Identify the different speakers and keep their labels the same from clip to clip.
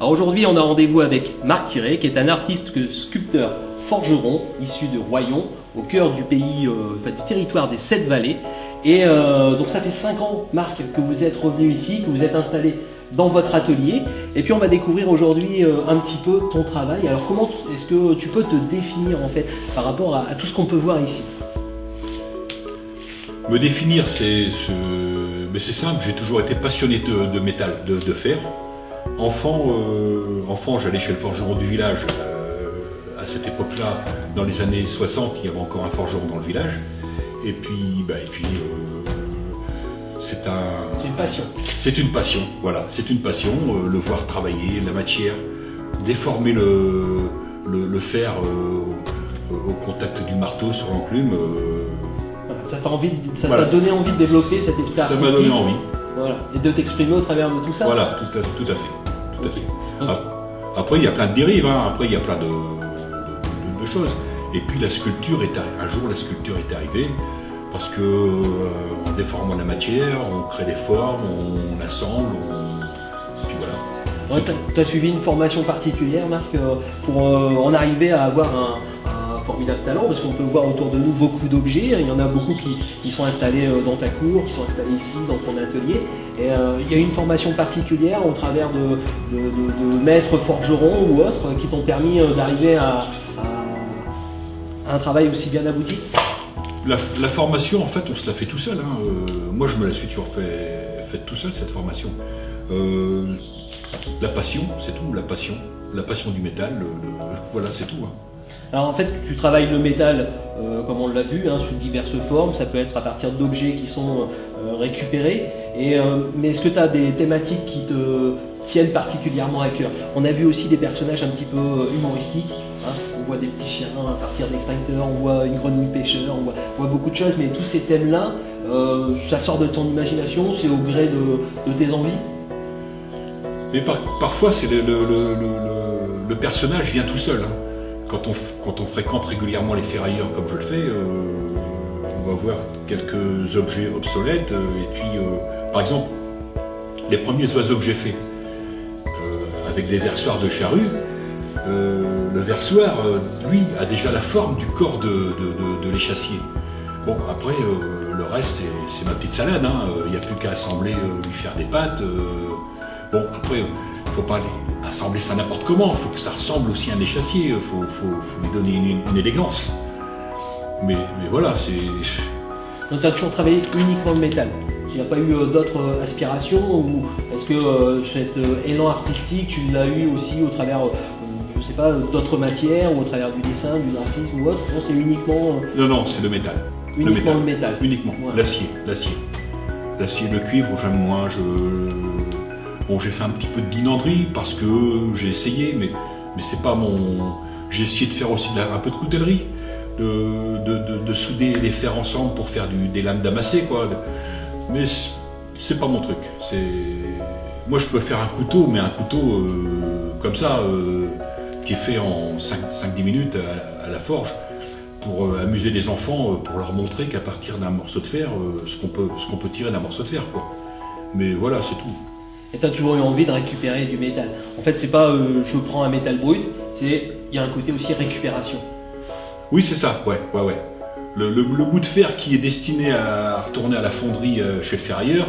Speaker 1: Alors aujourd'hui, on a rendez-vous avec Marc Thiré, qui est un artiste sculpteur forgeron, issu de Royan, au cœur du pays, du territoire des 7 vallées. Et donc ça fait 5 ans, Marc, que vous êtes revenu ici, que vous êtes installé dans votre atelier. Et puis on va découvrir aujourd'hui un petit peu ton travail. Alors comment est-ce que tu peux te définir en fait par rapport à tout ce qu'on peut voir ici?
Speaker 2: Me définir, c'est simple, j'ai toujours été passionné de métal, de fer. Enfant, j'allais chez le forgeron du village. À cette époque-là, dans les années 60, il y avait encore un forgeron dans le village. Et puis, c'est
Speaker 1: une passion.
Speaker 2: C'est une passion, voilà. C'est une passion, le voir travailler, la matière, déformer le fer au contact du marteau sur l'enclume.
Speaker 1: Ça t'a donné envie de développer cet esprit artistique.
Speaker 2: Ça m'a donné envie.
Speaker 1: Voilà. Et de t'exprimer au travers de tout ça.
Speaker 2: Voilà, tout à fait. Après, il y a plein de dérives, hein. Après, il y a plein de choses. Et puis, la sculpture un jour, la sculpture est arrivée parce que en déformant la matière, on crée des formes, on assemble, et puis voilà.
Speaker 1: Ouais, tu as suivi une formation particulière, Marc, pour en arriver à avoir un formidable talent, parce qu'on peut voir autour de nous beaucoup d'objets. Il y en a beaucoup qui sont installés dans ta cour, qui sont installés ici dans ton atelier. Et il y a une formation particulière au travers de maîtres forgerons ou autres qui t'ont permis d'arriver à un travail aussi bien abouti.
Speaker 2: La formation, en fait, on se la fait tout seul. Hein. Moi, je me la suis toujours faite tout seul, cette formation. La passion, c'est tout, la passion du métal, voilà, c'est tout. Hein.
Speaker 1: Alors en fait, tu travailles le métal, comme on l'a vu, hein, sous diverses formes. Ça peut être à partir d'objets qui sont récupérés. Mais est-ce que tu as des thématiques qui te tiennent particulièrement à cœur? On a vu aussi des personnages un petit peu humoristiques. Hein. On voit des petits chiens à partir d'extincteurs, on voit une grenouille pêcheur, on voit beaucoup de choses. Mais tous ces thèmes-là, ça sort de ton imagination, c'est au gré de tes envies?
Speaker 2: Mais parfois, c'est le personnage vient tout seul. Hein. Quand on fréquente régulièrement les ferrailleurs comme je le fais, on va voir quelques objets obsolètes. Et puis, par exemple, les premiers oiseaux que j'ai faits avec des versoirs de charrue, le versoir, lui, a déjà la forme du corps de l'échassier. Bon, après, le reste, c'est ma petite salade. Hein. Il n'y a plus qu'à assembler, lui faire des pattes. Bon, après, il ne faut pas assembler ça n'importe comment. Il faut que ça ressemble aussi à un échassier. Il faut lui donner une élégance. Mais voilà, c'est...
Speaker 1: Donc tu as toujours travaillé uniquement le métal? Il n'y a pas eu d'autres aspirations? Ou est-ce que cet élan artistique, tu l'as eu aussi au travers, je ne sais pas, d'autres matières, ou au travers du dessin, du graphisme ou autre? Non, c'est uniquement...
Speaker 2: Non, c'est le métal.
Speaker 1: Uniquement le métal.
Speaker 2: Uniquement, ouais. L'acier. L'acier, le cuivre, j'aime moins. Bon, j'ai fait un petit peu de guinanderie parce que j'ai essayé, mais c'est pas mon... J'ai essayé de faire aussi un peu de coutellerie, de souder les fers ensemble pour faire des lames damassées, quoi. Mais c'est pas mon truc. Moi, je peux faire un couteau, mais un couteau comme ça, qui est fait en 5-10 minutes à la forge, pour amuser les enfants, pour leur montrer qu'à partir d'un morceau de fer, ce qu'on peut tirer d'un morceau de fer, quoi. Mais voilà, c'est tout.
Speaker 1: Et tu as toujours eu envie de récupérer du métal. En fait, c'est pas je prends un métal brut, il y a un côté aussi récupération.
Speaker 2: Oui, c'est ça, ouais. Le bout de fer qui est destiné à retourner à la fonderie chez le ferrailleur,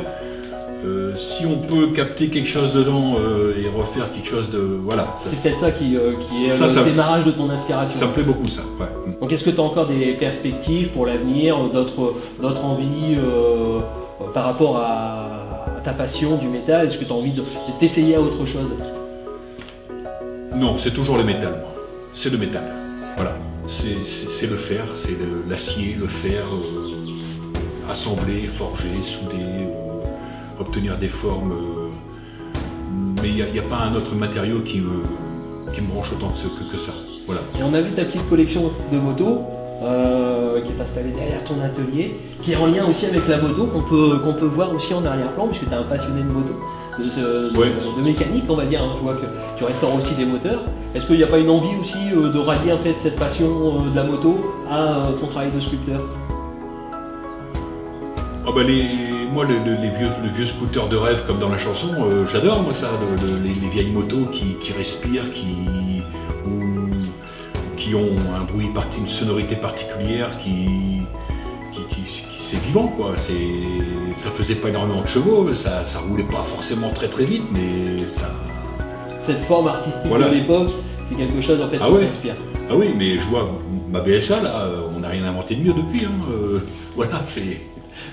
Speaker 2: si on peut capter quelque chose dedans et refaire quelque chose de... Voilà.
Speaker 1: C'est peut-être ça qui est le démarrage de ton inspiration.
Speaker 2: Ça me plaît beaucoup, ça, ouais.
Speaker 1: Donc est-ce que tu as encore des perspectives pour l'avenir, d'autres envies par rapport à ta passion du métal? Est-ce que tu as envie de t'essayer à autre chose?
Speaker 2: Non, c'est toujours le métal, moi. C'est le métal, voilà. C'est le fer, c'est l'acier, le fer, assembler, forger, souder, obtenir des formes. Mais il n'y a pas un autre matériau qui me branche autant que ça. Voilà.
Speaker 1: Et on a vu ta petite collection de motos qui est installée derrière ton atelier, qui est en lien aussi avec la moto, qu'on peut voir aussi en arrière-plan, puisque tu es un passionné de moto. De mécanique, on va dire. Je vois que tu restaures aussi des moteurs. Est-ce qu'il n'y a pas une envie aussi de rallier en fait cette passion de la moto à ton travail de sculpteur?
Speaker 2: les vieux scooters de rêve comme dans la chanson, j'adore moi ça, les vieilles motos qui respirent, qui ont un bruit, une sonorité particulière, c'est vivant quoi. Ça faisait pas énormément de chevaux, ça roulait pas forcément très très vite, mais ça.
Speaker 1: Cette forme artistique
Speaker 2: voilà.
Speaker 1: De l'époque, c'est quelque chose en fait qui m'inspire.
Speaker 2: Ah oui, mais je vois ma BSA là, on n'a rien inventé de mieux depuis. Voilà, c'est.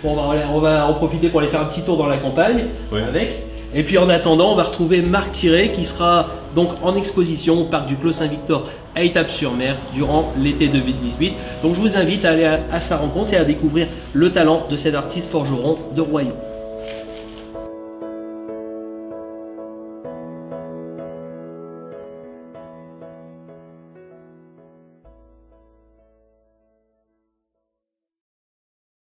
Speaker 1: Bon, on va en profiter pour aller faire un petit tour dans la campagne avec. Et puis en attendant, on va retrouver Marc Thiré qui sera donc en exposition au parc du Clos Saint-Victor à Étapes-sur-Mer durant l'été 2018. Donc je vous invite à aller à sa rencontre et à découvrir le talent de cet artiste forgeron de Royan.